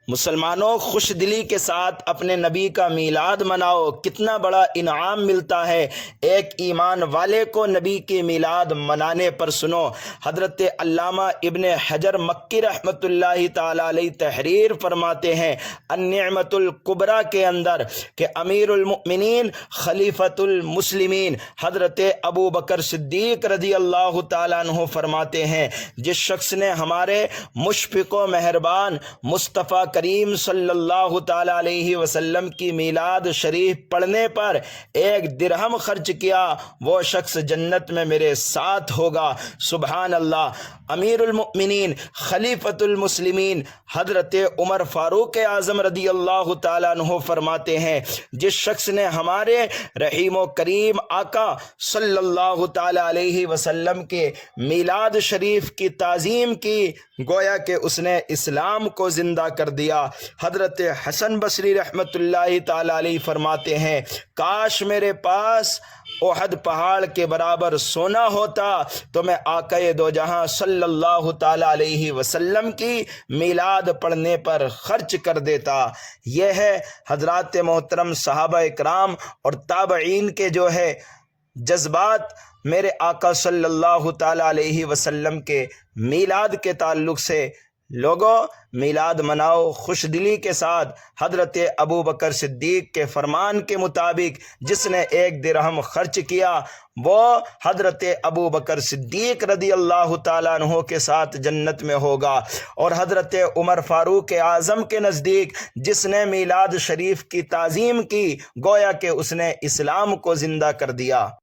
مسلمانوں، خوش دلی کے ساتھ اپنے نبی کا میلاد مناؤ، کتنا بڑا انعام ملتا ہے ایک ایمان والے کو نبی کی میلاد منانے پر۔ سنو، حضرت علامہ ابن حجر مکی رحمۃ اللہ تعالی علیہ تحریر فرماتے ہیں النعمت الکبریٰ کے اندر کہ امیر المؤمنین خلیفۃ المسلمین حضرت ابو بکر صدیق رضی اللہ تعالیٰ عنہ فرماتے ہیں، جس شخص نے ہمارے مشفق و مہربان مصطفیٰ کریم صلی اللہ تعالی علیہ وسلم کی میلاد شریف پڑھنے پر 1 درہم خرچ کیا، وہ شخص جنت میں میرے ساتھ ہوگا۔ سبحان اللہ۔ امیر المؤمنین خلیفۃ المسلمین حضرت عمر فاروق اعظم رضی اللہ تعالیٰ عنہ فرماتے ہیں، جس شخص نے ہمارے رحیم و کریم آقا صلی اللہ تعالی علیہ وسلم کے میلاد شریف کی تعظیم کی، گویا کہ اس نے اسلام کو زندہ کر دیا۔ حضرت حسن بصری رحمۃ اللہ تعالی علیہ فرماتے ہیں، کاش میرے پاس احد پہاڑ کے برابر سونا ہوتا تو میں آقا دو جہاں صلی اللہ تعالی علیہ وسلم کی میلاد پڑھنے پر خرچ کر دیتا۔ یہ ہے حضرات محترم صحابہ اکرام اور تابعین کے جو ہے جذبات میرے آقا صلی اللہ تعالی علیہ وسلم کے میلاد کے تعلق سے۔ لوگوں، میلاد مناؤ خوش دلی کے ساتھ۔ حضرت ابو بکر صدیق کے فرمان کے مطابق جس نے 1 درہم خرچ کیا، وہ حضرت ابو بکر صدیق رضی اللہ تعالیٰ عنہ کے ساتھ جنت میں ہوگا، اور حضرت عمر فاروق اعظم کے نزدیک جس نے میلاد شریف کی تعظیم کی، گویا کہ اس نے اسلام کو زندہ کر دیا۔